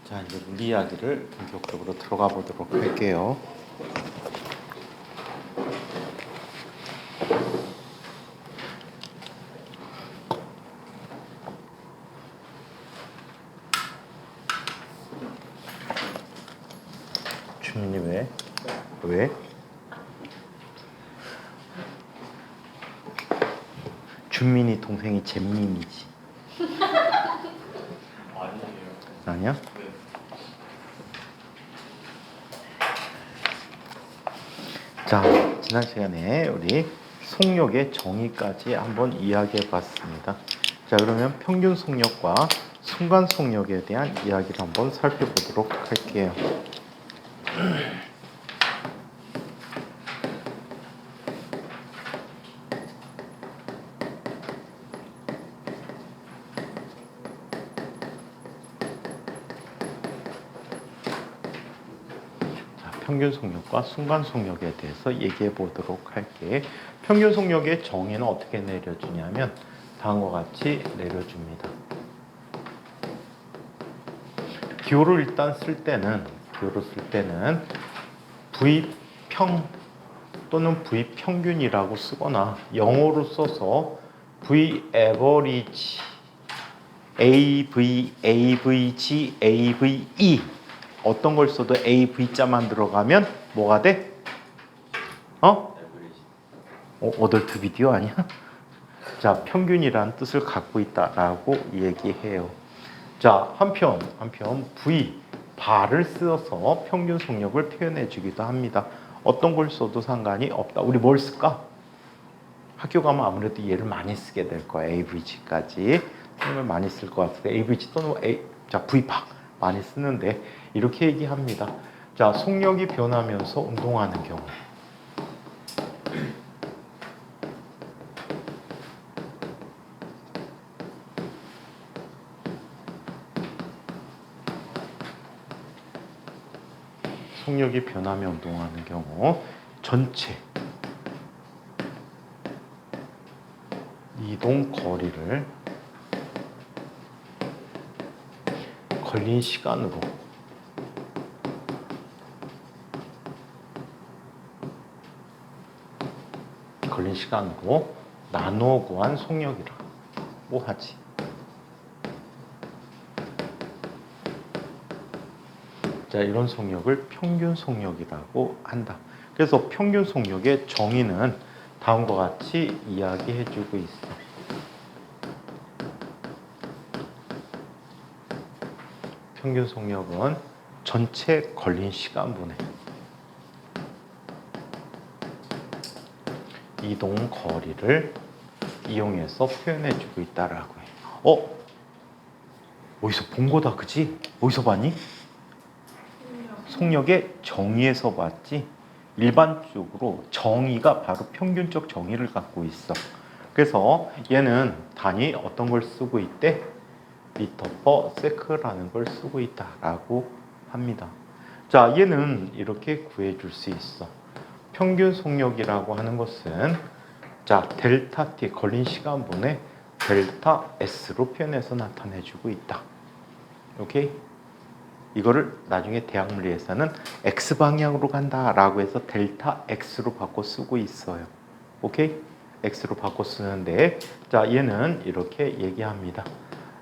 자, 이제 물리 이야기를 본격적으로 들어가 보도록 할게요. 주민이 왜? 왜? 준민이 동생이 잼민이지. 아니에요. 아니야? 네. 자, 지난 시간에 우리 속력의 정의까지 한번 이야기해 봤습니다. 자, 그러면 평균 속력과 순간 속력에 대한 이야기를 한번 살펴보도록 할게요. 평균 속력과 순간 속력에 대해서 얘기해 보도록 할게. 평균 속력의 정의는 어떻게 내려주냐면 다음과 같이 내려줍니다. 기호를 일단 쓸 때는 V평 또는 V평균이라고 쓰거나 영어로 써서 Vaverage, AVG, AVE 어떤 걸 써도 AV자만 들어가면 뭐가 돼? 어덜트 비디오 아니야? 자, 평균이란 뜻을 갖고 있다라고 얘기해요. 자, 한편 V, 바를 써서 평균 속력을 표현해 주기도 합니다. 어떤 걸 써도 상관이 없다. 우리 뭘 쓸까? 학교 가면 아무래도 얘를 많이 쓰게 될 거야. AVG까지. 정말 많이 쓸 것 같은데 AVG 또는 V바 많이 쓰는데 이렇게 얘기합니다. 자, 속력이 변하면서 운동하는 경우. 속력이 변하며 운동하는 경우 전체 이동 거리를 걸린 시간으로 나누어 구한 속력이라고 하지. 자, 이런 속력을 평균 속력이라고 한다. 그래서 평균 속력의 정의는 다음과 같이 이야기해주고 있어. 평균 속력은 전체 걸린 시간분의 이동 거리를 이용해서 표현해주고 있다라고 해요. 어디서 본 거다, 그치? 어디서 봤니? 속력의 정의에서 봤지. 일반적으로 정의가 바로 평균적 정의를 갖고 있어. 그래서 얘는 단위 어떤 걸 쓰고 있대? 미터 퍼 세크라는 걸 쓰고 있다라고 합니다. 자, 얘는 이렇게 구해줄 수 있어. 평균 속력이라고 하는 것은 자, 델타 t 걸린 시간분의 델타 s로 표현해서 나타내주고 있다. 오케이? 이거를 나중에 대학물리에서는 x 방향으로 간다라고 해서 델타 x로 바꿔 쓰고 있어요. 오케이? x로 바꿔 쓰는데 자, 얘는 이렇게 얘기합니다.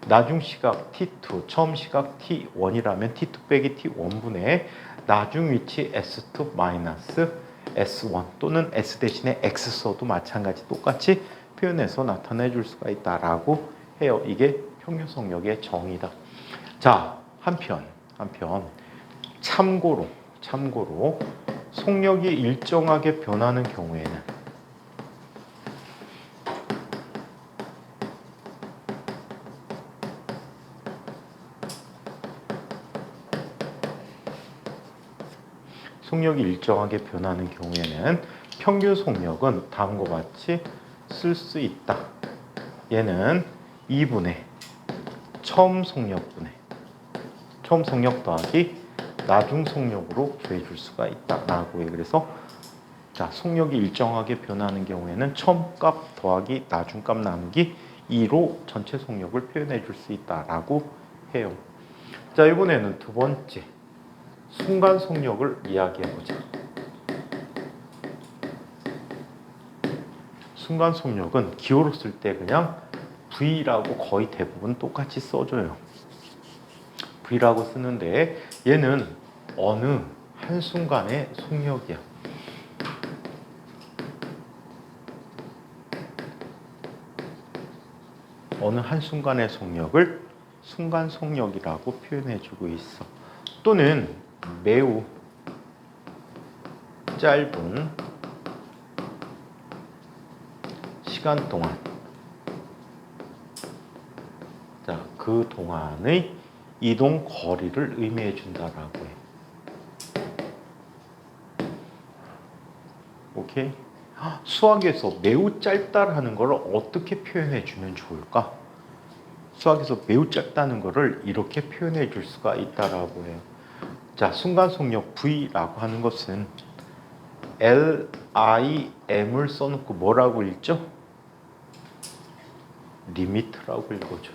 나중 시각 t2, 처음 시각 t1이라면 t2 빼기 t1분의 나중 위치 s2 마이너스 s1 또는 s 대신에 x 써도 마찬가지 똑같이 표현해서 나타내 줄 수가 있다라고 해요. 이게 평균 속력의 정의다. 자, 한편 참고로 속력이 일정하게 변하는 경우에는 평균 속력은 다음과 같이 쓸 수 있다. 얘는 2분의 처음 속력 더하기 나중 속력으로 구해줄 수가 있다라고 해요. 그래서 자, 속력이 일정하게 변하는 경우에는 처음 값 더하기 나중 값 나누기 2로 전체 속력을 표현해 줄 수 있다라고 해요. 자, 이번에는 두 번째 순간 속력을 이야기해 보자. 순간 속력은 기호로 쓸 때 그냥 V라고 거의 대부분 똑같이 써줘요. V라고 쓰는데 얘는 어느 한순간의 속력이야. 어느 한순간의 속력을 순간 속력이라고 표현해주고 있어. 또는 매우 짧은 시간 동안, 자, 그 동안의 이동 거리를 의미해 준다라고 해. 오케이? 수학에서 매우 짧다라는 걸 어떻게 표현해 주면 좋을까? 수학에서 매우 짧다는 것을 이렇게 표현해 줄 수가 있다라고 해요. 자, 순간 속력 V라고 하는 것은 LIM을 써놓고 뭐라고 읽죠? 리미트라고 읽어줘.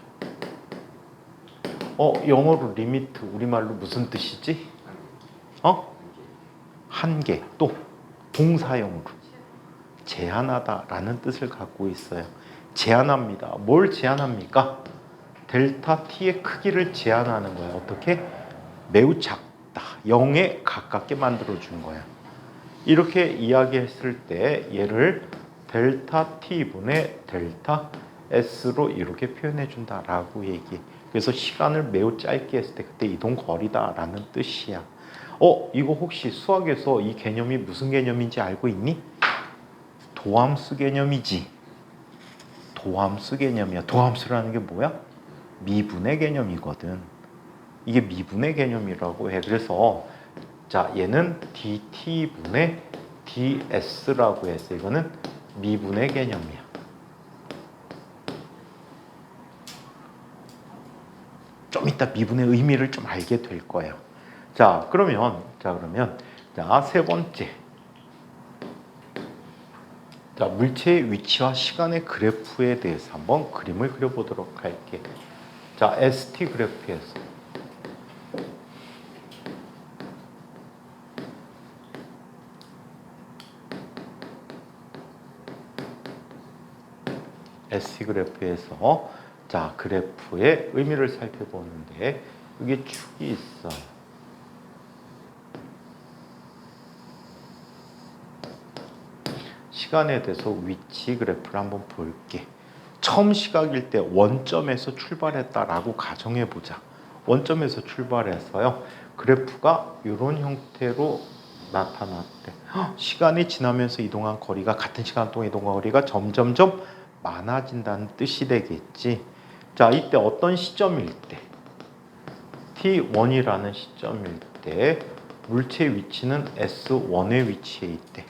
영어로 리미트 우리말로 무슨 뜻이지? 한계. 또 동사형으로 제한하다라는 뜻을 갖고 있어요. 제한합니다. 뭘 제한합니까? 델타 T의 크기를 제한하는 거야. 어떻게? 매우 작다. 0에 가깝게 만들어준 거야. 이렇게 이야기했을 때 얘를 델타 T분의 델타 S로 이렇게 표현해 준다라고 얘기해. 그래서 시간을 매우 짧게 했을 때 그때 이동 거리다라는 뜻이야. 이거 혹시 수학에서 이 개념이 무슨 개념인지 알고 있니? 도함수 개념이지. 도함수 개념이야. 도함수라는 게 뭐야? 미분의 개념이거든. 이게 미분의 개념이라고 해. 그래서 자, 얘는 dt분의 ds라고 해서 이거는 미분의 개념이야. 좀 이따 미분의 의미를 좀 알게 될 거예요. 자, 그러면 세 번째. 자, 물체의 위치와 시간의 그래프에 대해서 한번 그림을 그려보도록 할게. 자, ST 그래프에서 ST 그래프에서 자, 그래프의 의미를 살펴보는데 여기 축이 있어. 시간에 대해서 위치 그래프를 한번 볼게. 처음 시각일 때 원점에서 출발했다라고 가정해 보자. 원점에서 출발해서요. 그래프가 이런 형태로 나타났대. 시간이 지나면서 이동한 거리가 같은 시간 동안 이동한 거리가 점점점 많아진다는 뜻이 되겠지. 자, 이때 어떤 시점일 때 T1이라는 시점일 때 물체의 위치는 S1에 위치해 있대.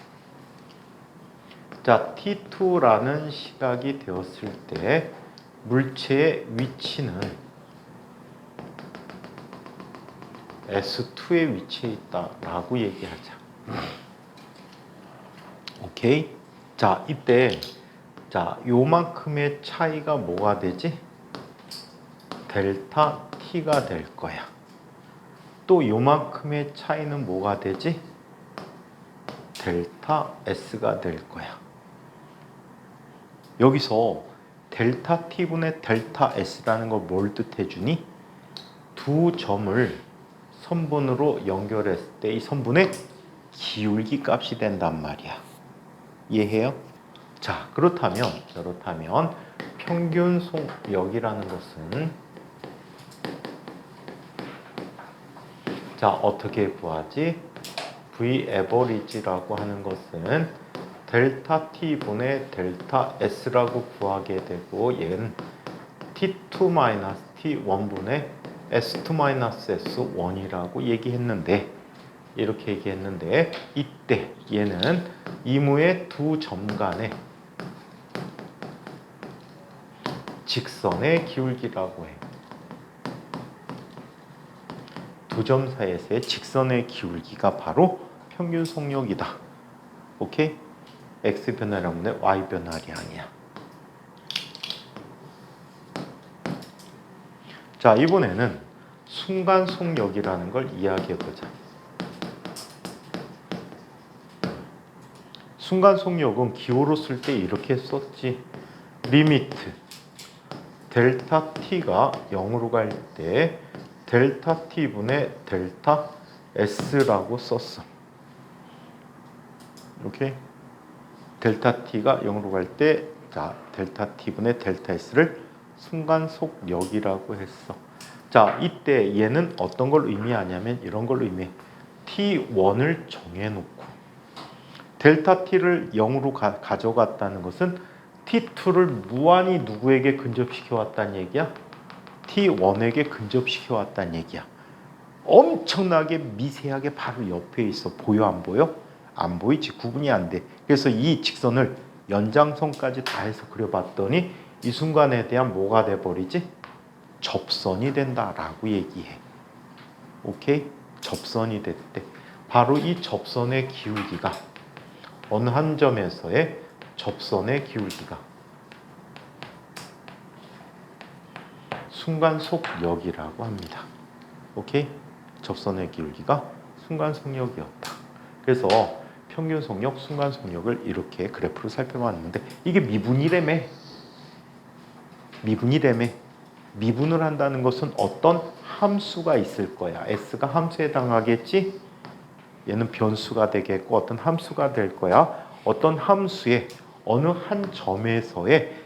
자, T2라는 시각이 되었을 때 물체의 위치는 S2에 위치해 있다라고 얘기하자. 오케이? 자, 이때 자, 요만큼의 차이가 뭐가 되지? 델타 T가 될 거야. 또 요만큼의 차이는 뭐가 되지? 델타 S가 될 거야. 여기서 델타 T분의 델타 S라는 걸 뭘 뜻해 주니? 두 점을 선분으로 연결했을 때 이 선분의 기울기 값이 된단 말이야. 이해해요? 자, 그렇다면 평균 속력이라는 것은 자, 어떻게 구하지? V average라고 하는 것은 델타 T분의 델타 S라고 구하게 되고 얘는 T2-T1분의 S2-S1이라고 이렇게 얘기했는데 이때 얘는 이무의 두 점 간의 직선의 기울기라고 해. 두 두 점 사이에서의 직선의 기울기가 바로 평균 속력이다. 오케이? x 변화량분의 y 변화량이야. 자, 이번에는 순간 속력이라는 걸 이야기해 보자. 순간 속력은 기호로 쓸 때 이렇게 썼지. 리미트 델타 t가 0으로 갈 때 델타 t분의 델타 s라고 썼어. 이렇게 델타 t가 0으로 갈 때 자, 델타 t분의 델타 s를 순간 속력이라고 했어. 자, 이때 얘는 어떤 걸 의미하냐면 이런 걸 의미해. t1을 정해놓고 델타 t를 0으로 가져갔다는 것은 t2를 무한히 누구에게 근접시켜 왔다는 얘기야? t1에게 근접시켜 왔다는 얘기야. 엄청나게 미세하게 바로 옆에 있어. 보여 안 보여? 안 보이지. 구분이 안 돼. 그래서 이 직선을 연장선까지 다 해서 그려봤더니 이 순간에 대한 뭐가 돼버리지? 접선이 된다라고 얘기해. 오케이? 접선이 됐대. 바로 이 접선의 기울기가 어느 한 점에서의 접선의 기울기가 순간 속력이라고 합니다. 오케이? 접선의 기울기가 순간 속력이었다. 그래서 평균 속력, 순간 속력을 이렇게 그래프로 살펴봤는데 이게 미분이라며. 미분이라며. 미분을 한다는 것은 어떤 함수가 있을 거야. s가 함수에 해당하겠지? 얘는 변수가 되겠고 어떤 함수가 될 거야. 어떤 함수의 어느 한 점에서의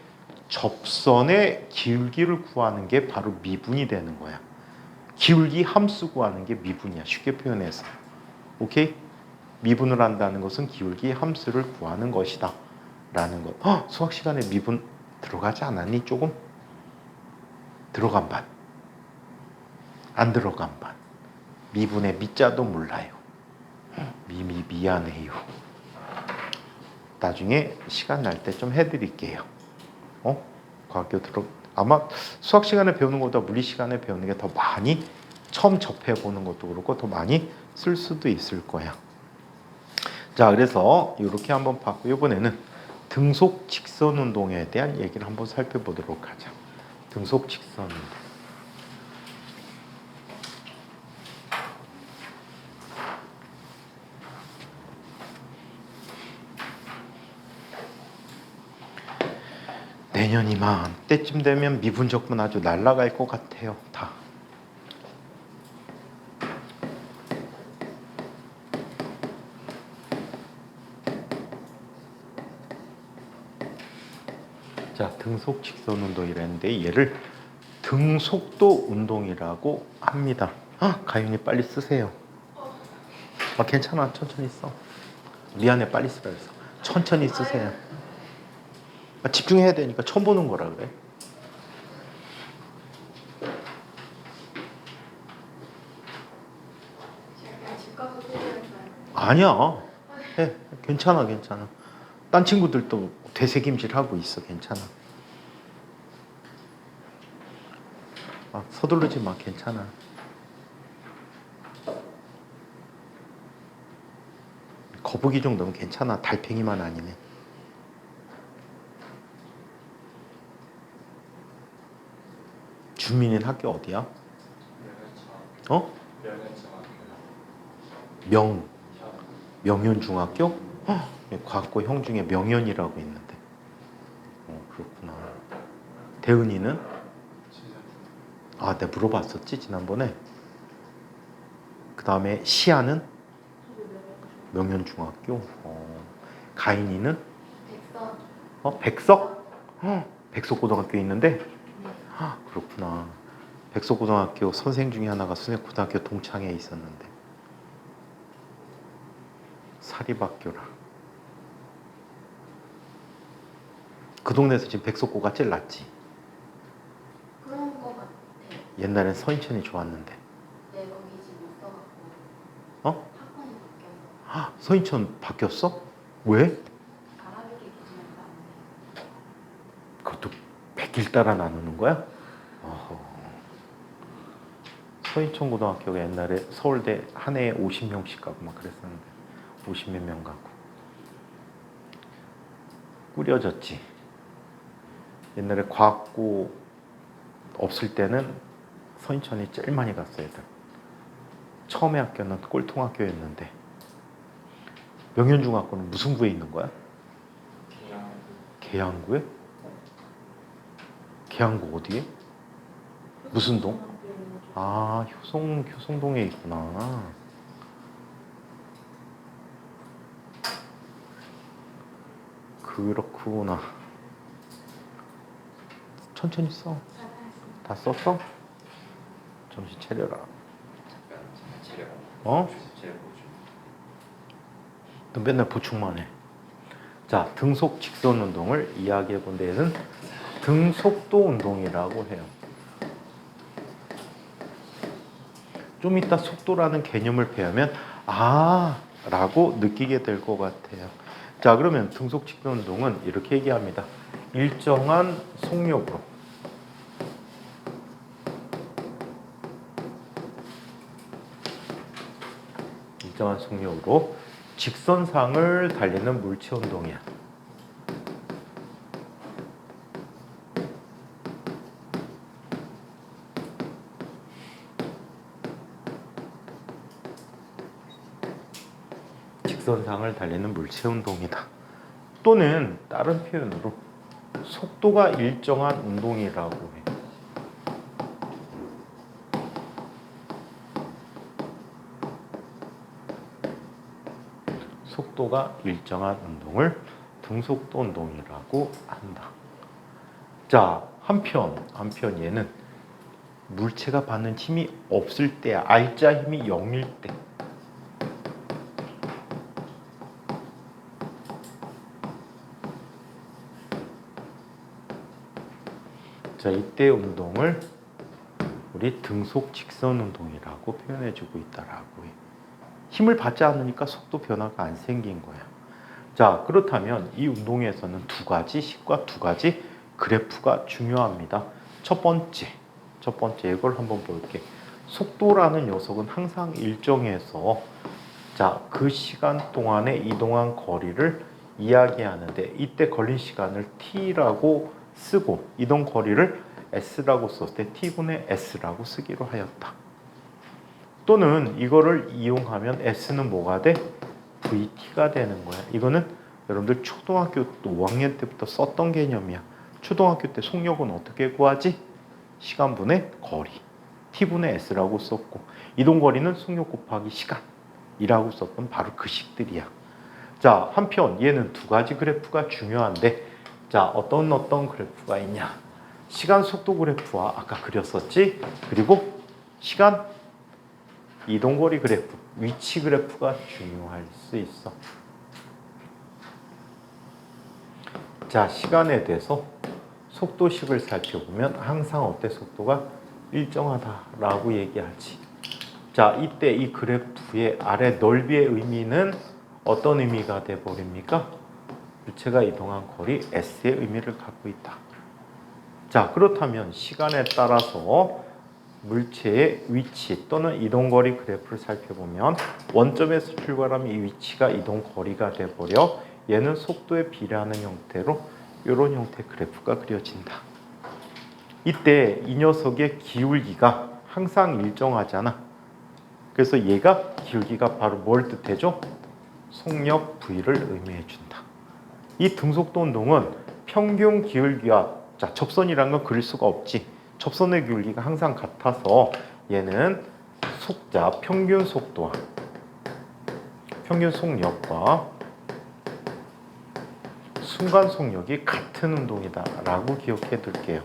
접선의 기울기를 구하는 게 바로 미분이 되는 거야. 기울기 함수 구하는 게 미분이야. 쉽게 표현해서. 오케이? 미분을 한다는 것은 기울기 함수를 구하는 것이다. 라는 것. 수학 시간에 미분 들어가지 않았니? 조금? 들어간 반. 안 들어간 반. 미분의 미자도 몰라요. 미안해요. 나중에 시간 날 때 좀 해드릴게요. 과학교 아마 수학 시간에 배우는 것보다 물리 시간에 배우는 게 더 많이 처음 접해보는 것도 그렇고 더 많이 쓸 수도 있을 거야. 자, 그래서 이렇게 한번 봤고 이번에는 등속 직선 운동에 대한 얘기를 한번 살펴보도록 하자. 등속 직선 운동. 내년 이맘때쯤 되면 미분적분 아주 날아갈 것 같아요. 다. 자, 등속 직선 운동이라는데 얘를 등속도 운동이라고 합니다. 가윤이 빨리 쓰세요. 괜찮아. 천천히 써. 미안해. 빨리 쓰라 그래서. 천천히 쓰세요. 집중해야 되니까 처음 보는 거라 그래. 아니야. 해. 괜찮아. 딴 친구들도 되새김질 하고 있어. 괜찮아. 서두르지 마. 괜찮아. 거북이 정도면 괜찮아. 달팽이만 아니네. 주민인 학교 어디야? 명현중학교? 과학고 형 중에 명현이라고 있는데. 그렇구나. 대은이는? 내가 물어봤었지 지난번에. 그 다음에 시아는? 명현중학교. 가인이는? 백석? 백석고등학교 있는데? 그렇구나. 백석고등학교 선생 중에 하나가 순회고등학교 동창회 있었는데. 사립학교라. 그 동네에서 지금 백석고가 제일 낫지? 그런 거 같아. 옛날엔 서인천이 좋았는데. 네, 거기 지금 못 써갖고. 학번이 바뀌어서. 서인천 바뀌었어? 왜? 아라비게 기준에서 나오는데. 그것도 100일 따라 나누는 거야? 서인천고등학교가 옛날에 서울대 한 해에 50명씩 가고 막 그랬었는데 50몇 명 가고 꾸려졌지. 옛날에 과학고 없을 때는 서인천이 제일 많이 갔어요. 애들. 처음에 학교는 꼴통학교였는데 명현중학교는 무슨 구에 있는 거야? 계양구에? 계양구 어디에? 무슨 동? 아, 효성동에 있구나. 그렇구나. 천천히 써. 다 썼어? 정신 차려라. 어? 너 맨날 보충만 해. 자, 등속 직선 운동을 이야기해 본 데에는 등속도 운동이라고 해요. 좀 이따 속도라는 개념을 배우면 라고 느끼게 될 것 같아요. 자, 그러면 등속 직선 운동은 이렇게 얘기합니다. 일정한 속력으로 직선상을 달리는 물체 운동이야. 직선상을 달리는 물체 운동이다. 또는 다른 표현으로 속도가 일정한 운동이라고 해. 속도가 일정한 운동을 등속도 운동이라고 한다. 자, 한편 얘는 물체가 받는 힘이 없을 때야. 알짜 힘이 0일 때. 자, 이때 운동을 우리 등속 직선 운동이라고 표현해주고 있다라고 해. 힘을 받지 않으니까 속도 변화가 안 생긴 거야. 자, 그렇다면 이 운동에서는 두 가지 식과 두 가지 그래프가 중요합니다. 첫 번째 이걸 한번 볼게. 속도라는 녀석은 항상 일정해서 자, 그 시간 동안에 이동한 거리를 이야기하는데 이때 걸린 시간을 t라고 쓰고 이동 거리를 s라고 썼을 때 t분의 s라고 쓰기로 하였다. 또는 이거를 이용하면 s는 뭐가 돼? vt가 되는 거야. 이거는 여러분들 초등학교 5학년 때부터 썼던 개념이야. 초등학교 때 속력은 어떻게 구하지? 시간분의 거리 t분의 s라고 썼고 이동거리는 속력 곱하기 시간이라고 썼던 바로 그 식들이야. 자, 한편 얘는 두 가지 그래프가 중요한데 자, 어떤 그래프가 있냐? 시간 속도 그래프와 아까 그렸었지? 그리고 시간 이동거리 그래프, 위치 그래프가 중요할 수 있어. 자, 시간에 대해서 속도식을 살펴보면 항상 어때? 속도가 일정하다라고 얘기하지. 자, 이때 이 그래프의 아래 넓이의 의미는 어떤 의미가 돼버립니까? 물체가 이동한 거리 S의 의미를 갖고 있다. 자, 그렇다면 시간에 따라서 물체의 위치 또는 이동거리 그래프를 살펴보면 원점에서 출발하면 이 위치가 이동거리가 돼버려 얘는 속도에 비례하는 형태로 이런 형태의 그래프가 그려진다. 이때 이 녀석의 기울기가 항상 일정하잖아. 그래서 얘가 기울기가 바로 뭘 뜻해줘? 속력 V를 의미해준다. 이 등속도 운동은 평균 기울기와 자, 접선이라는 건 그릴 수가 없지. 접선의 기울기가 항상 같아서 얘는 평균 속도와 평균 속력과 순간 속력이 같은 운동이다 라고 기억해 둘게요.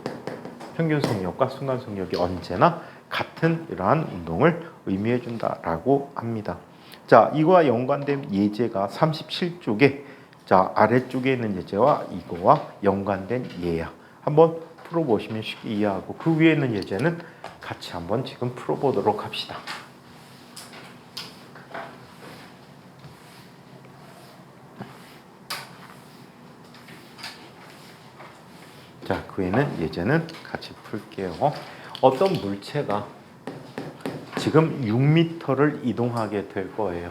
평균 속력과 순간 속력이 언제나 같은 이러한 운동을 의미해 준다라고 합니다. 자, 이거와 연관된 예제가 37쪽에 자, 아래쪽에 있는 예제와 이거와 연관된 예야. 한번 풀어보시면 쉽게 이해하고 그 위에 있는 예제는 같이 한번 지금 풀어보도록 합시다. 자, 그 위에는 예제는 같이 풀게요. 어떤 물체가 지금 6m를 이동하게 될 거예요.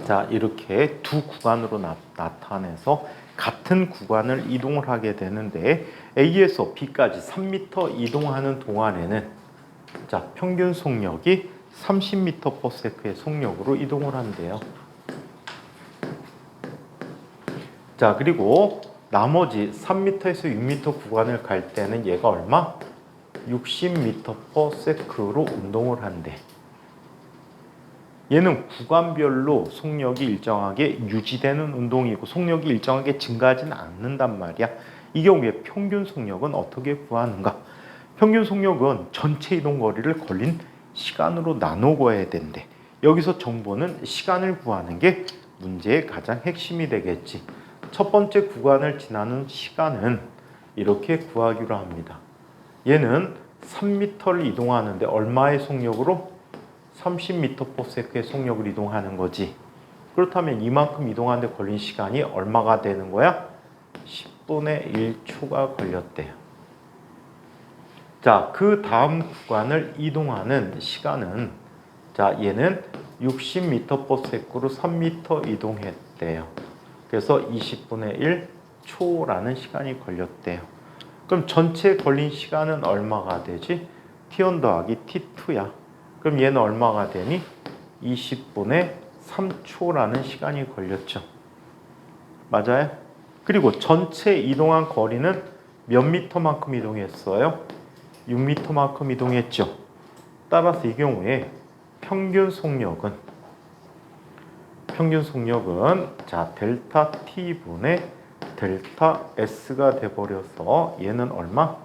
자, 이렇게 두 구간으로 나타내서 같은 구간을 이동을 하게 되는데 A에서 B까지 3m 이동하는 동안에는 자, 평균 속력이 30m/s의 속력으로 이동을 한대요. 자, 그리고 나머지 3m에서 6m 구간을 갈 때는 얘가 얼마? 60m/s로 운동을 한대. 얘는 구간별로 속력이 일정하게 유지되는 운동이고 속력이 일정하게 증가하지는 않는단 말이야. 이 경우에 평균 속력은 어떻게 구하는가? 평균 속력은 전체 이동 거리를 걸린 시간으로 나누어야 된대. 여기서 정보는 시간을 구하는 게 문제의 가장 핵심이 되겠지. 첫 번째 구간을 지나는 시간은 이렇게 구하기로 합니다. 얘는 3m를 이동하는데 얼마의 속력으로? 30m/s의 속력을 이동하는 거지. 그렇다면 이만큼 이동하는데 걸린 시간이 얼마가 되는 거야? 10분의 1초가 걸렸대요. 자, 그 다음 구간을 이동하는 시간은 자, 얘는 60m/s로 3m 이동했대요. 그래서 20분의 1초라는 시간이 걸렸대요. 그럼 전체 걸린 시간은 얼마가 되지? T1 더하기 T2야. 그럼 얘는 얼마가 되니? 20분의 3초라는 시간이 걸렸죠. 맞아요? 그리고 전체 이동한 거리는 몇 미터만큼 이동했어요? 6m만큼 이동했죠. 따라서 이 경우에 평균 속력은 자, 델타 T분의 델타 S가 돼버려서 얘는 얼마?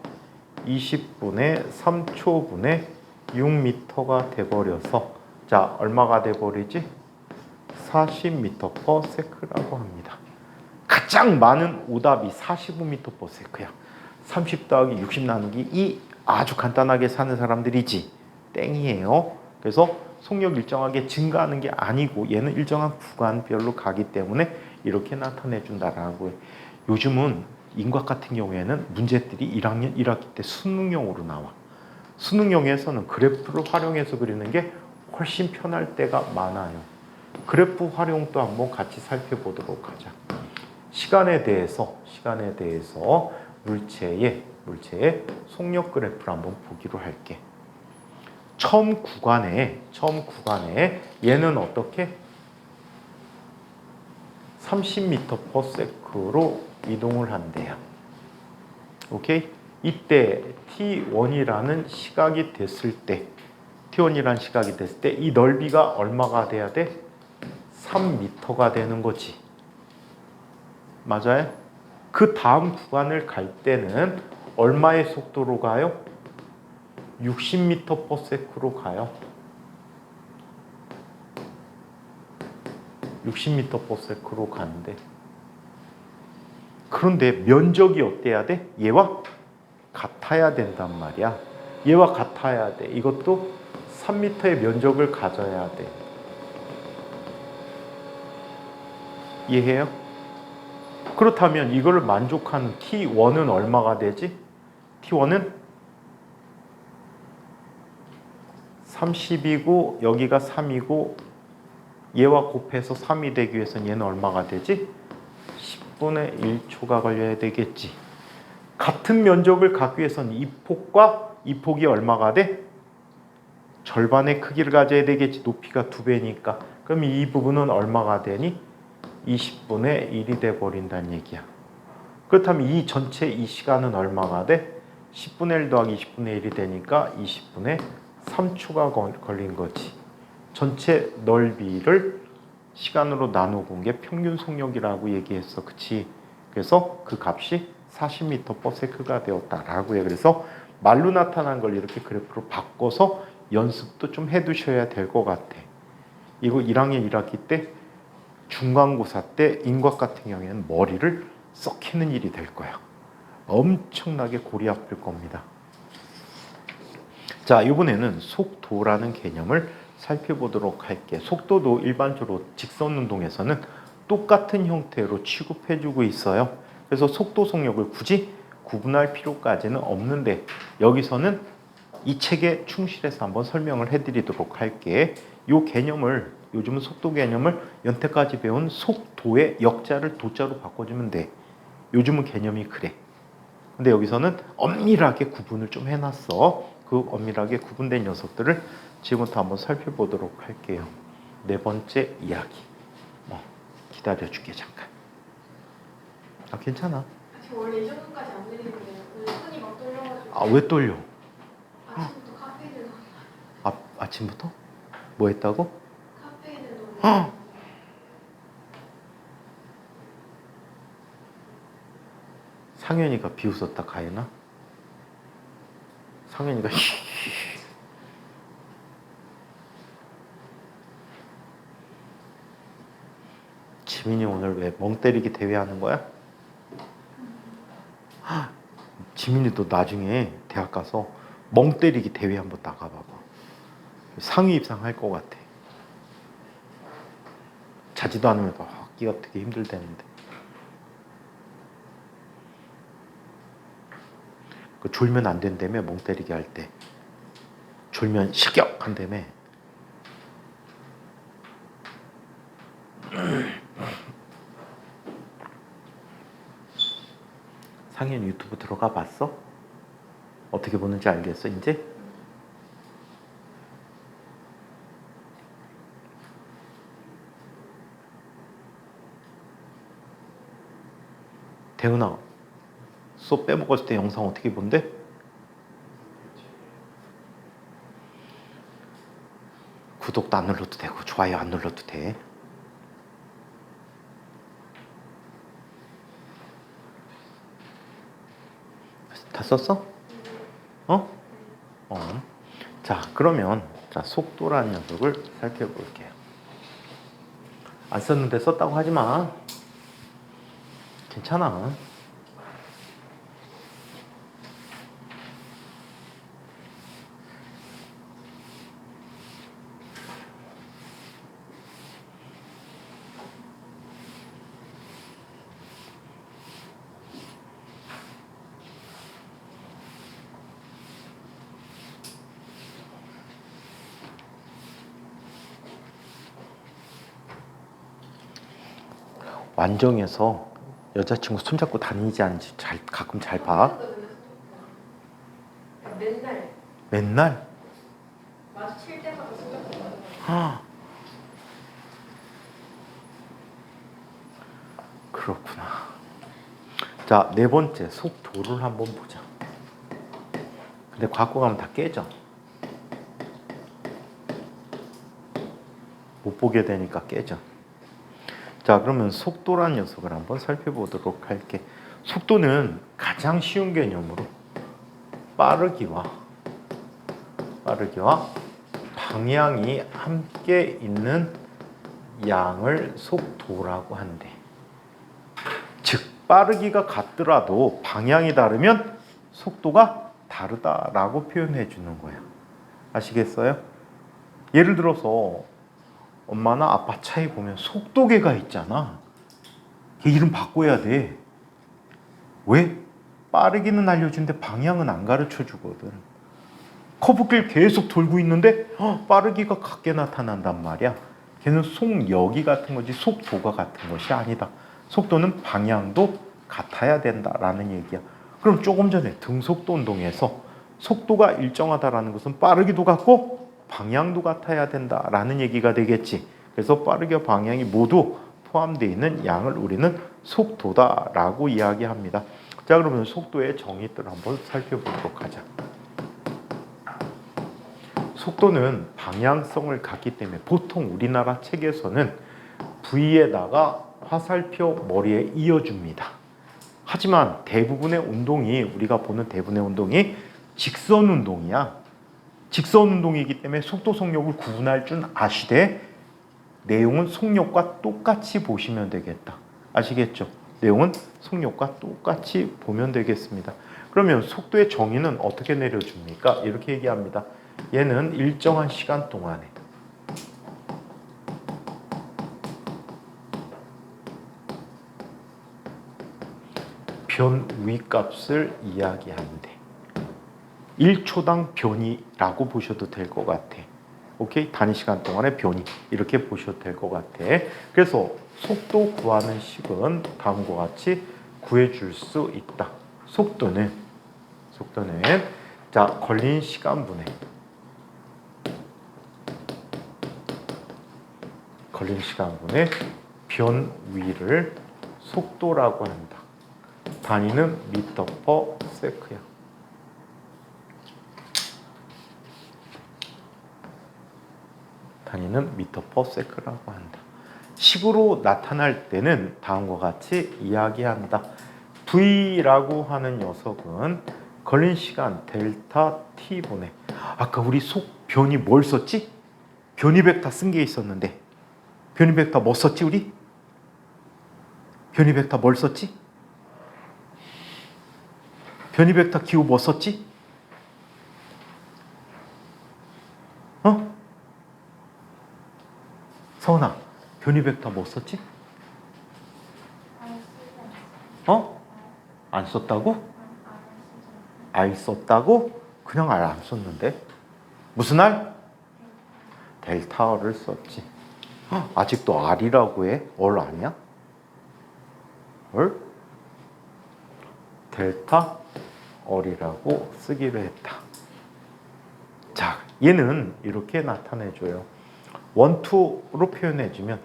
20분의 3초분의 6m가 돼버려서 자, 얼마가 돼버리지? 40m/s라고 합니다. 가장 많은 오답이 45m/s야. 30 더하기 60 나누기 2 아주 간단하게 사는 사람들이지 땡이에요. 그래서 속력 일정하게 증가하는 게 아니고 얘는 일정한 구간별로 가기 때문에 이렇게 나타내 준다라고. 요즘은 인과학 같은 경우에는 문제들이 1학년 1학기 때 수능용으로 나와. 수능용에서는 그래프를 활용해서 그리는 게 훨씬 편할 때가 많아요. 그래프 활용도 한번 같이 살펴보도록 하자. 시간에 대해서 물체의 속력 그래프를 한번 보기로 할게. 처음 구간에 얘는 어떻게? 30m/s로 이동을 한대요. 오케이? 이때 T1이라는 시각이 됐을 때 이 넓이가 얼마가 돼야 돼? 3m가 되는 거지. 맞아요? 그 다음 구간을 갈 때는 얼마의 속도로 가요? 60m/s로 가요. 60m/s로 가는데 그런데 면적이 어때야 돼? 얘와 같아야 된단 말이야. 얘와 같아야 돼. 이것도 3m의 면적을 가져야 돼. 이해해요? 그렇다면 이거를 만족하는 T1은 얼마가 되지? T1은 30이고 여기가 3이고 얘와 곱해서 3이 되기 위해서는 얘는 얼마가 되지? 10분의 1초가 걸려야 되겠지. 같은 면적을 갖기 위해서는 이 폭과 이 폭이 얼마가 돼? 절반의 크기를 가져야 되겠지. 높이가 2배니까. 그럼 이 부분은 얼마가 되니? 20분의 1이 돼버린다는 얘기야. 그렇다면 이 전체 이 시간은 얼마가 돼? 10분의 1 더하기 20분의 1이 되니까 20분의 3초가 걸린 거지. 전체 넓이를 시간으로 나누고 온 게 평균 속력이라고 얘기했어. 그치? 그래서 그 값이 40m/s가 되었다라고 해. 그래서 말로 나타난 걸 이렇게 그래프로 바꿔서 연습도 좀 해두셔야 될 것 같아. 이거 1학년 1학기 때 중간고사 때 인과학 같은 경우에는 머리를 썩히는 일이 될 거야. 엄청나게 골이 아플 겁니다. 자, 이번에는 속도라는 개념을 살펴보도록 할게. 속도도 일반적으로 직선 운동에서는 똑같은 형태로 취급해주고 있어요. 그래서 속도 속력을 굳이 구분할 필요까지는 없는데 여기서는 이 책에 충실해서 한번 설명을 해드리도록 할게. 이 개념을 요즘은 속도 개념을 연태까지 배운 속도의 역자를 도자로 바꿔주면 돼. 요즘은 개념이 그래. 근데 여기서는 엄밀하게 구분을 좀 해놨어. 그 엄밀하게 구분된 녀석들을 지금부터 한번 살펴보도록 할게요. 네 번째 이야기. 기다려줄게 잠깐. 괜찮아. 저 원래 이 정도까지 안 들리는데 오늘 손이 막 떨려가지고. 왜 떨려? 아침부터 카페인을 너무 아침부터? 뭐 했다고? 카페인을 너무. 상현이가 비웃었다 가해나? 상현이가 지민이 오늘 왜 멍 때리기 대회 하는 거야? 지민이도 나중에 대학 가서 멍 때리기 대회 한번 나가봐봐. 상위 입상할 것 같아. 자지도 않으면 학기가 되게 힘들다는데. 그 졸면 안 된다며, 멍 때리기 할 때. 졸면 실격한다며. 상현 유튜브 들어가 봤어? 어떻게 보는지 알겠어 이제? 대은아, 수업 빼먹었을 때 영상 어떻게 본대? 구독도 안 눌러도 되고 좋아요 안 눌러도 돼. 다 썼어? 자, 그러면 속도라는 녀석을 살펴볼게요. 안 썼는데 썼다고 하지 마. 괜찮아. 완정에서 여자친구 손잡고 다니지 않는지 가끔 잘 봐. 맨날 맨날? 마주칠 때마다 생각해요. 그렇구나. 자, 네 번째 속도를 한번 보자. 근데 갖고 가면 다 깨져. 못 보게 되니까 깨져. 자, 그러면 속도란 녀석을 한번 살펴보도록 할게. 속도는 가장 쉬운 개념으로 빠르기와 방향이 함께 있는 양을 속도라고 한대. 즉, 빠르기가 같더라도 방향이 다르면 속도가 다르다라고 표현해 주는 거야. 아시겠어요? 예를 들어서 엄마나 아빠 차에 보면 속도계가 있잖아. 걔 이름 바꿔야 돼. 왜? 빠르기는 알려주는데 방향은 안 가르쳐 주거든. 커브길 계속 돌고 있는데 빠르기가 같게 나타난단 말이야. 걔는 속력이 같은 거지 속도가 같은 것이 아니다. 속도는 방향도 같아야 된다라는 얘기야. 그럼 조금 전에 등속도 운동에서 속도가 일정하다라는 것은 빠르기도 같고 방향도 같아야 된다라는 얘기가 되겠지. 그래서 빠르기와 방향이 모두 포함되어 있는 양을 우리는 속도다라고 이야기합니다. 자, 그러면 속도의 정의들을 한번 살펴보도록 하자. 속도는 방향성을 갖기 때문에 보통 우리나라 책에서는 V에다가 화살표 머리에 이어줍니다. 하지만 대부분의 운동이 우리가 보는 대부분의 운동이 직선 운동이야. 직선 운동이기 때문에 속도 속력을 구분할 줄 아시되 내용은 속력과 똑같이 보시면 되겠다. 아시겠죠? 내용은 속력과 똑같이 보면 되겠습니다. 그러면 속도의 정의는 어떻게 내려줍니까? 이렇게 얘기합니다. 얘는 일정한 시간 동안에 변위 값을 이야기하는데 1초당 변이라고 보셔도 될 것 같아. 오케이? 단위 시간 동안의 변이 이렇게 보셔도 될 것 같아. 그래서 속도 구하는 식은 다음과 같이 구해줄 수 있다. 속도는 자 걸린 시간분의 변위를 속도라고 한다. 단위는 미터 퍼 세크야. 단위는 미터 퍼 세크라고 한다. 식으로 나타날 때는 다음과 같이 이야기한다. V라고 하는 녀석은 걸린 시간 델타 T분의 아까 우리 변이 뭘 썼지? 변이 벡터 쓴 게 있었는데 변이 벡터 뭐 썼지 우리? 변이 벡터 뭘 썼지? 변이 벡터 기호 뭐 썼지? 서은아, 변이 벡터 뭐 썼지? 안 썼다고? R 썼다고? 그냥 R 안 썼는데 무슨 R? 델타 R을 썼지. 아직도 R이라고 해? 얼 아니야? 얼? 델타 R이라고 쓰기로 했다. 자, 얘는 이렇게 나타내줘요. 1, 2로 표현해주면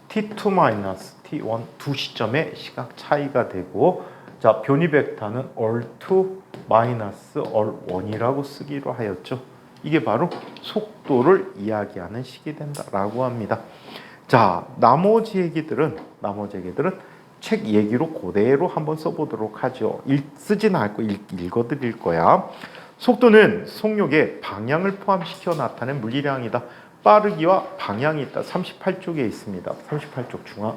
T2 마이너스 T1 두 시점의 시각 차이가 되고 자 변이 벡터는 all2 마이너스 all1이라고 쓰기로 하였죠. 이게 바로 속도를 이야기하는 식이 된다라고 합니다. 자 나머지 얘기들은 책 얘기로 그대로 한번 써보도록 하죠. 쓰진 않고 읽어드릴 거야. 속도는 속력의 방향을 포함시켜 나타낸 물리량이다. 빠르기와 방향이 있다. 38쪽에 있습니다. 38쪽 중앙.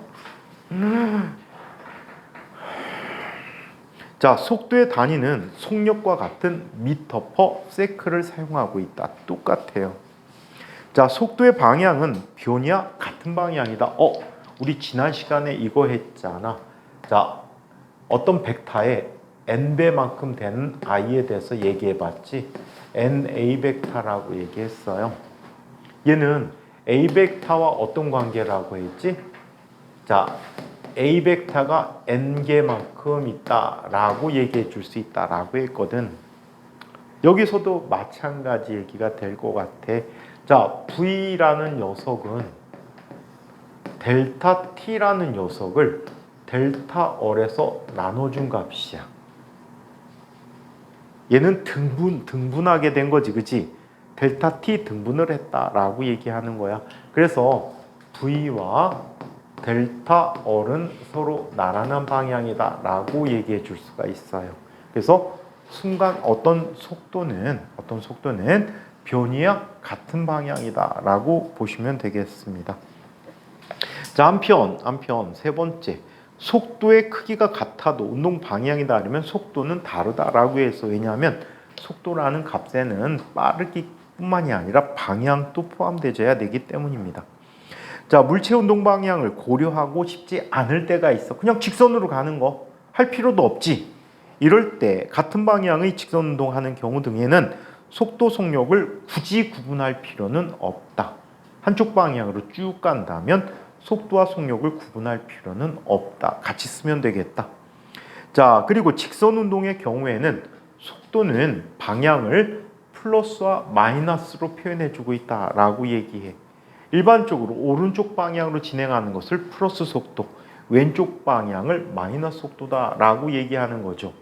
자, 속도의 단위는 속력과 같은 미터 퍼 세크를 사용하고 있다. 똑같아요. 자, 속도의 방향은 변이와 같은 방향이다. 우리 지난 시간에 이거 했잖아. 자, 어떤 벡터의 n배만큼 되는 i에 대해서 얘기해봤지. na 벡터라고 얘기했어요. 얘는 a 벡터와 어떤 관계라고 했지? 자, a 벡터가 n개만큼 있다라고 얘기해 줄 수 있다라고 했거든. 여기서도 마찬가지 얘기가 될 것 같아. 자, v라는 녀석은 델타 t라는 녀석을 델타 R에서 나눠준 값이야. 얘는 등분하게 된 거지, 그치? 델타 t 등분을 했다라고 얘기하는 거야. 그래서 v와 델타 R은 서로 나란한 방향이다라고 얘기해 줄 수가 있어요. 그래서 순간 어떤 속도는 변이와 같은 방향이다라고 보시면 되겠습니다. 자, 한편 세 번째. 속도의 크기가 같아도 운동 방향이 다르면 속도는 다르다라고 해서 왜냐하면 속도라는 값에는 빠르기뿐만이 아니라 방향도 포함되어야 되기 때문입니다. 자, 물체 운동 방향을 고려하고 싶지 않을 때가 있어. 그냥 직선으로 가는 거 할 필요도 없지. 이럴 때 같은 방향의 직선 운동하는 경우 등에는 속도 속력을 굳이 구분할 필요는 없다. 한쪽 방향으로 쭉 간다면 속도와 속력을 구분할 필요는 없다. 같이 쓰면 되겠다. 자, 그리고 직선 운동의 경우에는 속도는 방향을 플러스와 마이너스로 표현해주고 있다라고 얘기해. 일반적으로 오른쪽 방향으로 진행하는 것을 플러스 속도, 왼쪽 방향을 마이너스 속도다라고 얘기하는 거죠.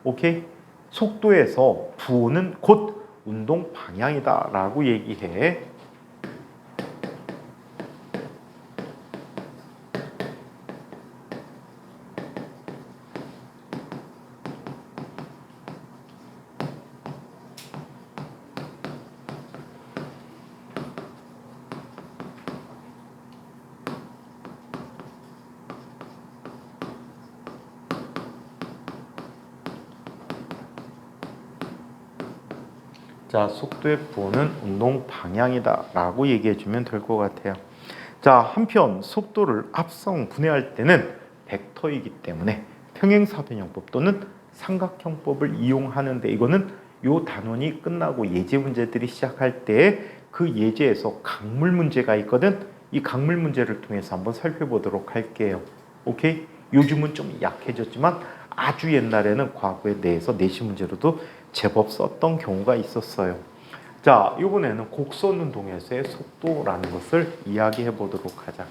오케이? 속도에서 부호는 곧 운동 방향이다라고 얘기해. 자, 속도의 부호는 운동 방향이다 라고 얘기해 주면 될 것 같아요. 자, 한편 속도를 합성 분해할 때는 벡터이기 때문에 평행사변형법 또는 삼각형법을 이용하는데 이거는 요 단원이 끝나고 예제 문제들이 시작할 때 그 예제에서 각물 문제가 있거든. 이 각물 문제를 통해서 한번 살펴보도록 할게요. 오케이? 요즘은 좀 약해졌지만 아주 옛날에는 과거에 대해서 내시 문제로도 제법 썼던 경우가 있었어요. 자, 이번에는 곡선 운동에서의 속도라는 것을 이야기해 보도록 하자.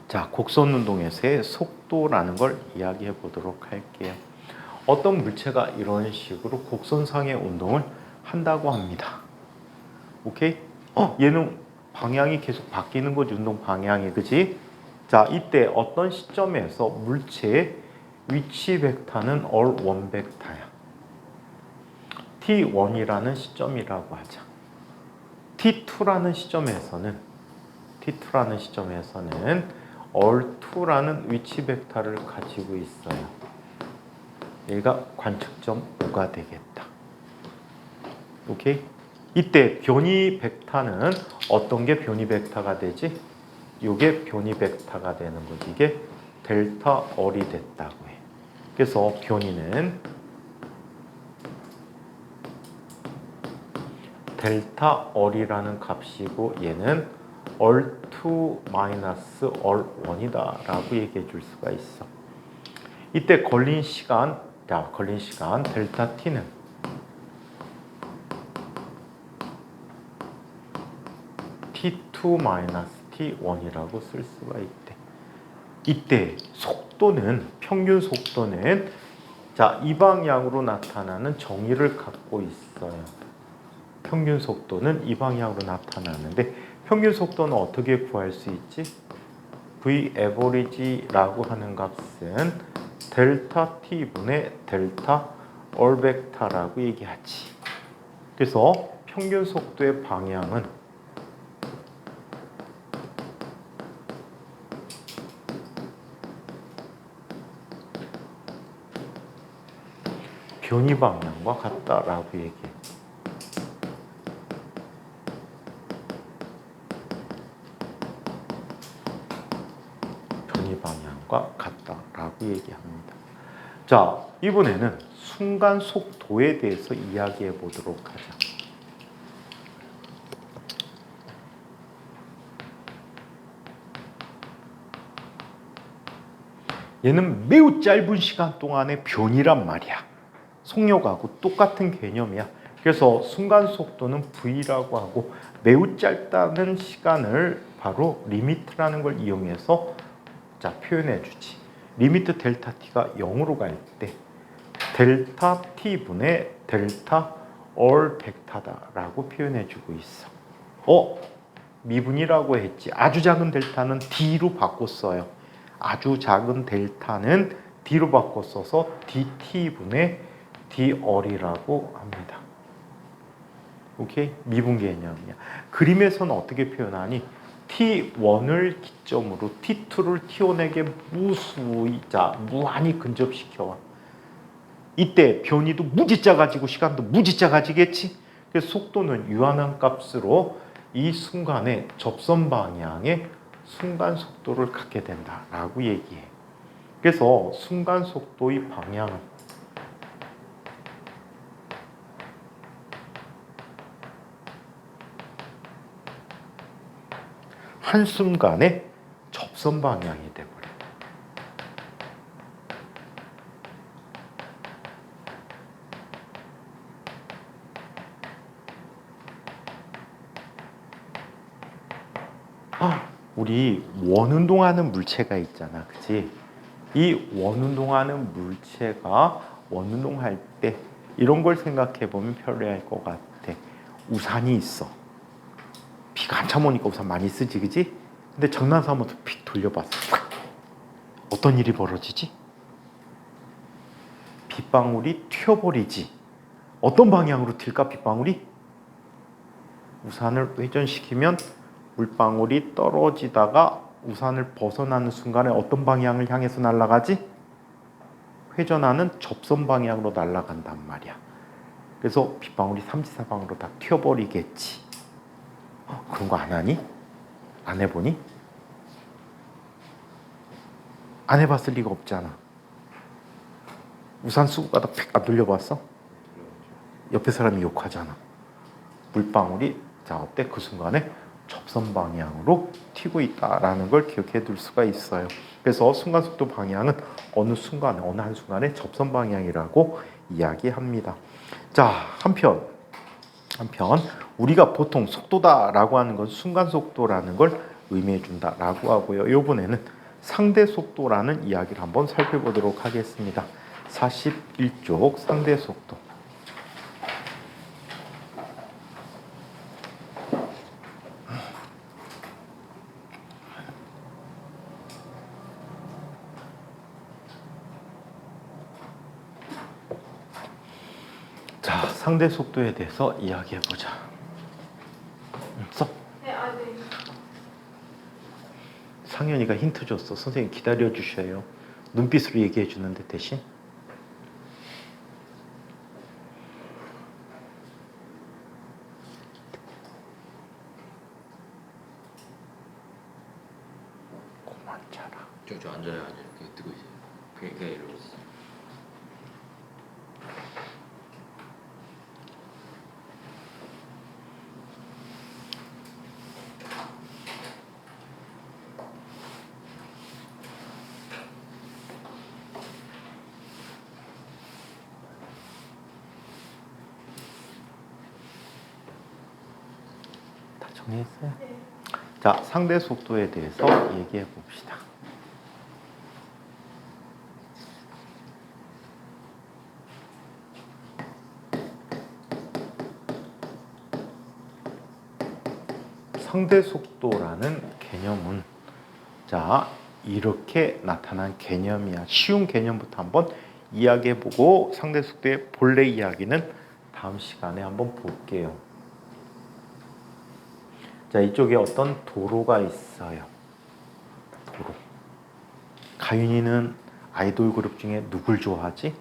자, 곡선 운동에서의 속도라는 걸 이야기해 보도록 할게요. 어떤 물체가 이런 식으로 곡선상의 운동을 한다고 합니다. 오케이? 얘는 방향이 계속 바뀌는 거지, 운동 방향이, 그지? 자, 이때 어떤 시점에서 물체의 위치 벡터는 all1 벡터야. T1이라는 시점이라고 하자. T2라는 시점에서는 all2라는 위치 벡터를 가지고 있어요. 얘가 관측점 5가 되겠다. 오케이? 이때 변이 벡터는 어떤 게 변이 벡터가 되지? 이게 변이 벡터가 되는 거지. 이게 델타 얼이 됐다고 해. 그래서 변이는 델타 얼이라는 값이고 얘는 all2 마이너스 all1이다 라고 얘기해 줄 수가 있어. 이때 걸린 시간 델타 t는 t2 마이너스 t1이라고 쓸 수가 있대. 이때 속도는, 평균 속도는 자, 이 방향으로 나타나는 정의를 갖고 있어요. 평균 속도는 이 방향으로 나타나는데 평균 속도는 어떻게 구할 수 있지? v average라고 하는 값은 델타 t분의 델타 얼 벡터라고 얘기하지. 그래서 평균 속도의 방향은 변이 방향과 같다라고 얘기해. 변이 방향과 같다라고 얘기합니다. 자, 이번에는 순간 속도에 대해서 이야기해 보도록 하자. 얘는 매우 짧은 시간 동안의 변이란 말이야. 속력하고 똑같은 개념이야. 그래서 순간 속도는 V라고 하고 매우 짧다는 시간을 바로 리미트라는 걸 이용해서 자, 표현해 주지. 리미트 델타 t가 0으로 갈 때 델타 t분의 델타 얼 벡터다라고 표현해 주고 있어. 미분이라고 했지. 아주 작은 델타는 d로 바꿨어요. 아주 작은 델타는 d로 바꿨어서 dt분의 d얼이라고 합니다. 오케이? 미분 개념이야. 그림에서는 어떻게 표현하니? T1을 기점으로 T2를 T1에게 무한히 근접시켜와. 이때 변이도 무지 작아지고 시간도 무지 작아지겠지? 그래서 속도는 유한한 값으로 이 순간의 접선 방향의 순간 속도를 갖게 된다라고 얘기해. 그래서 순간 속도의 방향은 한순간에 접선 방향이 돼버려. 우리 원운동하는 물체가 있잖아, 그치? 이 원운동하는 물체가 원운동할 때 이런 걸 생각해 보면 편리할 것 같아. 우산이 있어. 비가 한참 오니까 우산 많이 쓰지, 그치? 근데 전난사 한번 픽 돌려봤어. 어떤 일이 벌어지지? 빗방울이 튀어버리지. 어떤 방향으로 튈까, 빗방울이? 우산을 회전시키면 물방울이 떨어지다가 우산을 벗어나는 순간에 어떤 방향을 향해서 날아가지? 회전하는 접선 방향으로 날아간단 말이야. 그래서 빗방울이 삼지사방으로 다 튀어버리겠지. 그런 거 안 하니? 안 해보니? 안 해봤을 리가 없잖아. 우산 쓰고 가다 팩 안 돌려봤어? 옆에 사람이 욕하잖아. 물방울이 자 어때? 그 순간에 접선 방향으로 튀고 있다라는 걸 기억해 둘 수가 있어요. 그래서 순간속도 방향은 어느 순간에 어느 한순간에 접선 방향이라고 이야기합니다. 자, 한편 우리가 보통 속도다라고 하는 건 순간 속도라는 걸 의미해 준다라고 하고요. 이번에는 상대 속도라는 이야기를 한번 살펴보도록 하겠습니다. 41쪽 상대 속도. 자, 상대 속도에 대해서 이야기해 보자. 써. 네, 네. 상현이가 힌트 줬어. 선생님 기다려 주셔요. 눈빛으로 얘기해 주는데 대신. 그만 자라. 저 앉아요, 이렇게 뜨고 있어요. 그냥 이러고 있어. 다 정리했어요? 네. 자, 상대 속도에 대해서 얘기해 봅시다. 상대 속도라는 개념은 자, 이렇게 나타난 개념이야. 쉬운 개념부터 한번 이야기해 보고 상대 속도의 본래 이야기는 다음 시간에 한번 볼게요. 자, 이쪽에 어떤 도로가 있어요. 도로. 가윤이는 아이돌 그룹 중에 누굴 좋아하지?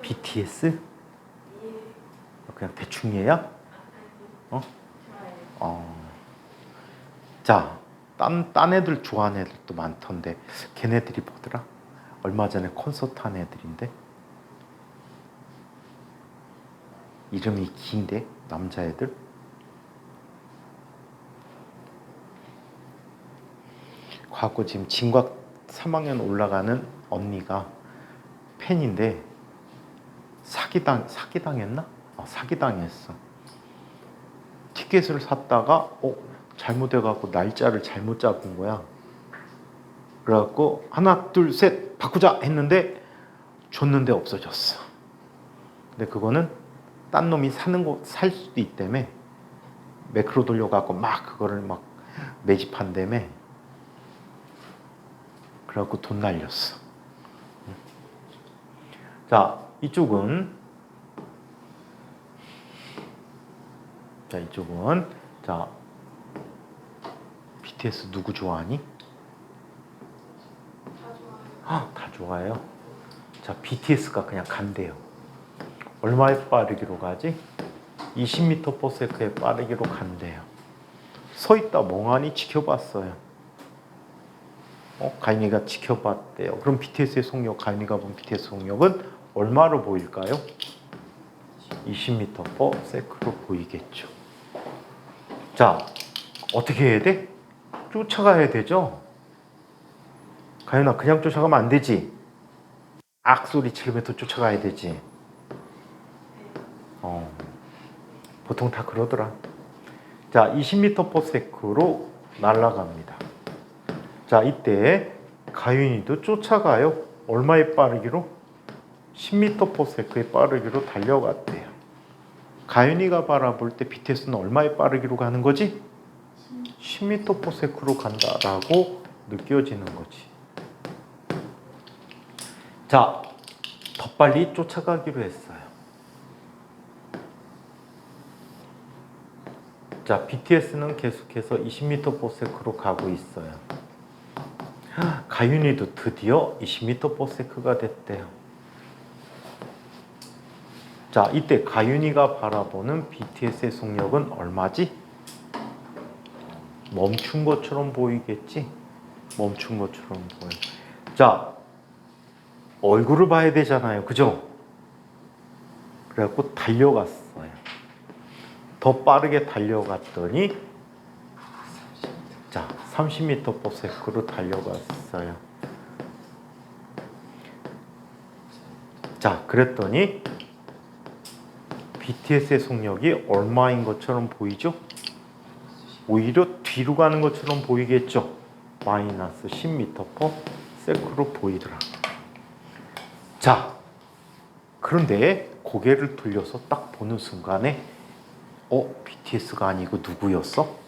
BTS? 그냥 대충 얘야? 어? 자, 딴 애들 좋아하는 애들도 많던데 걔네들이 뭐더라? 얼마 전에 콘서트 한 애들인데 이름이 긴데 남자애들? 과거 지금 진곽 3학년 올라가는 언니가 팬인데 사기당했나? 사기당했어. 티켓을 샀다가 잘못해갖고 날짜를 잘못 잡은 거야. 그래갖고 하나 둘 셋 바꾸자 했는데 줬는데 없어졌어. 근데 그거는 딴 놈이 살 수도 있다며 매크로 돌려갖고 막 그거를 막 매집한다며. 그래갖고 돈 날렸어. 자, 이쪽은 자 BTS 누구 좋아하니? 다 좋아해요. 자, BTS가 그냥 간대요. 얼마의 빠르기로 가지? 20m/s의 빠르기로 간대요. 서 있다 멍하니 지켜봤어요. 가인이가 지켜봤대요. 그럼 BTS의 속력, 가인이가 본 BTS 속력은 얼마로 보일까요? 20m/s로 보이겠죠. 자, 어떻게 해야 돼? 쫓아가야 되죠. 가인아, 그냥 쫓아가면 안 되지. 악소리 치면서 쫓아가야 되지. 보통 다 그러더라. 자, 20m/s로 날아갑니다. 자, 이때 가윤이도 쫓아가요. 얼마의 빠르기로? 10m/s의 빠르기로 달려갔대요. 가윤이가 바라볼 때 BTS는 얼마의 빠르기로 가는 거지? 10m/s로 간다라고 느껴지는 거지. 자, 더 빨리 쫓아가기로 했어요. 자, BTS는 계속해서 20m/s로 가고 있어요. 가윤이도 드디어 20m/s가 됐대요. 자, 이때 가윤이가 바라보는 BTS의 속력은 얼마지? 멈춘 것처럼 보이겠지? 멈춘 것처럼 보여. 자, 얼굴을 봐야 되잖아요. 그죠? 그래갖고 달려갔어요. 더 빠르게 달려갔더니 자, 30m/s로 달려갔어요. 자, 그랬더니 BTS의 속력이 얼마인 것처럼 보이죠? 오히려 뒤로 가는 것처럼 보이겠죠? 마이너스 10m/s로 보이더라. 자, 그런데 고개를 돌려서 딱 보는 순간에 BTS가 아니고 누구였어?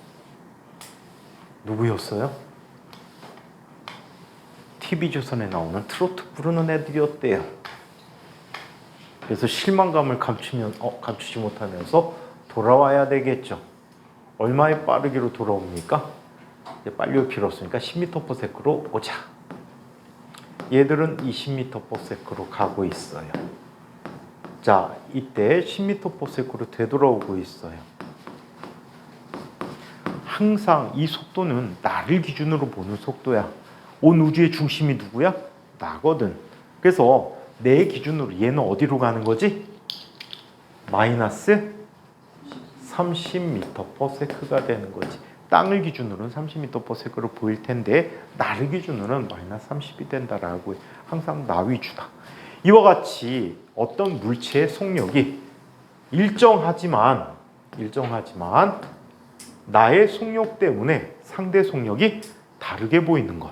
누구였어요? TV조선에 나오는 트로트 부르는 애들이었대요. 그래서 실망감을 감추지 못하면서 돌아와야 되겠죠. 얼마에 빠르기로 돌아옵니까? 이제 빨리 빌었으니까 10m/s로 오자. 얘들은 20m/s로 가고 있어요. 자, 이때 10m/s로 되돌아오고 있어요. 항상 이 속도는 나를 기준으로 보는 속도야. 온 우주의 중심이 누구야? 나거든. 그래서 내 기준으로 얘는 어디로 가는 거지? 마이너스 30m/s가 되는 거지. 땅을 기준으로는 30m/s로 보일 텐데 나를 기준으로는 마이너스 30이 된다라고 항상 나 위주다. 이와 같이 어떤 물체의 속력이 일정하지만 나의 속력 때문에 상대 속력이 다르게 보이는 것.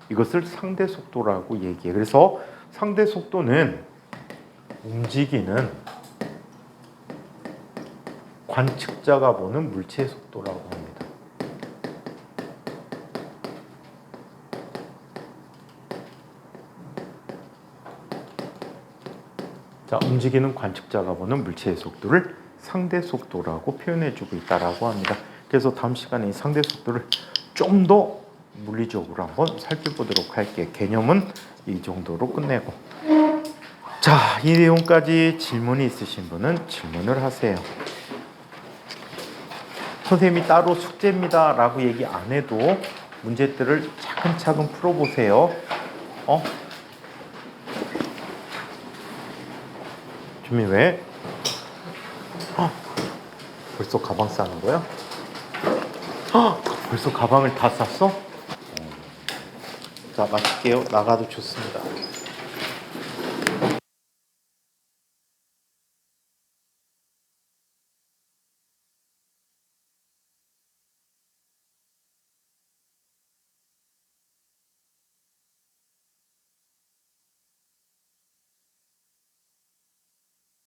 이것을 상대 속도라고 얘기해. 그래서 상대 속도는 움직이는 관측자가 보는 물체의 속도라고 합니다. 자, 움직이는 관측자가 보는 물체의 속도를 상대 속도라고 표현해주고 있다라고 합니다. 그래서 다음 시간에 이 상대 속도를 좀 더 물리적으로 한번 살펴보도록 할게요. 개념은 이 정도로 끝내고. 자, 이 내용까지 질문이 있으신 분은 질문을 하세요. 선생님이 따로 숙제입니다 라고 얘기 안 해도 문제들을 차근차근 풀어보세요. 주미 왜? 벌써 가방 싸는 거야? 벌써 가방을 다 쌌어? 자, 마칠게요. 나가도 좋습니다.